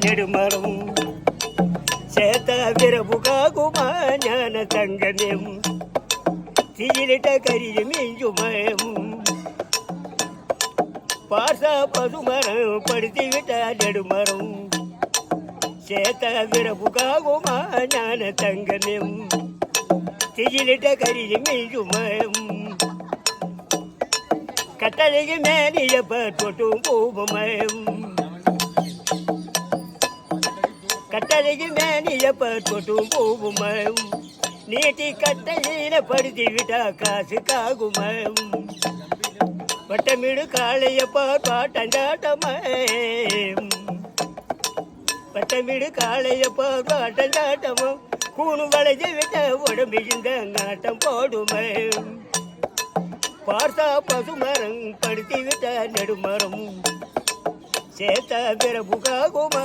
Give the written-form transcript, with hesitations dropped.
நெடுமரம் சேத்த விரபுகாகுமா ஞான தங்கமேம் தீயிலிட்ட கரிய மிஞ்சுமயம் பாசா பசுமரம் படுத்திவிட்ட நெடுமரம் சேத்த விரபுகாகுமா ஞான தங்கமேம் தீயிலிட்ட கரிய மிஞ்சுமயம் கட்டளைக்கு மேனியப்ப தொட்டும் பூமயம் கட்டளைக்கு மேனியப்ப தொட்டும் பூமயம் நீட்டி கட்டையில படுத்தி விட்டா காசு காகுமயம் வட்டமிடு காளையப்பா பாட்டஞ்சாட்டமயம் வட்டமிடு காளையப்பா பாட்டஞ்சாட்டமும் கூணு வளைஞ்சு விட்ட உடம்பு இந்த நாட்டம் போடுமயம் பார்த்தா பசுமரம் படுத்தி விட்ட நெடுமரம் சேத்த பிறப்புகாகுமா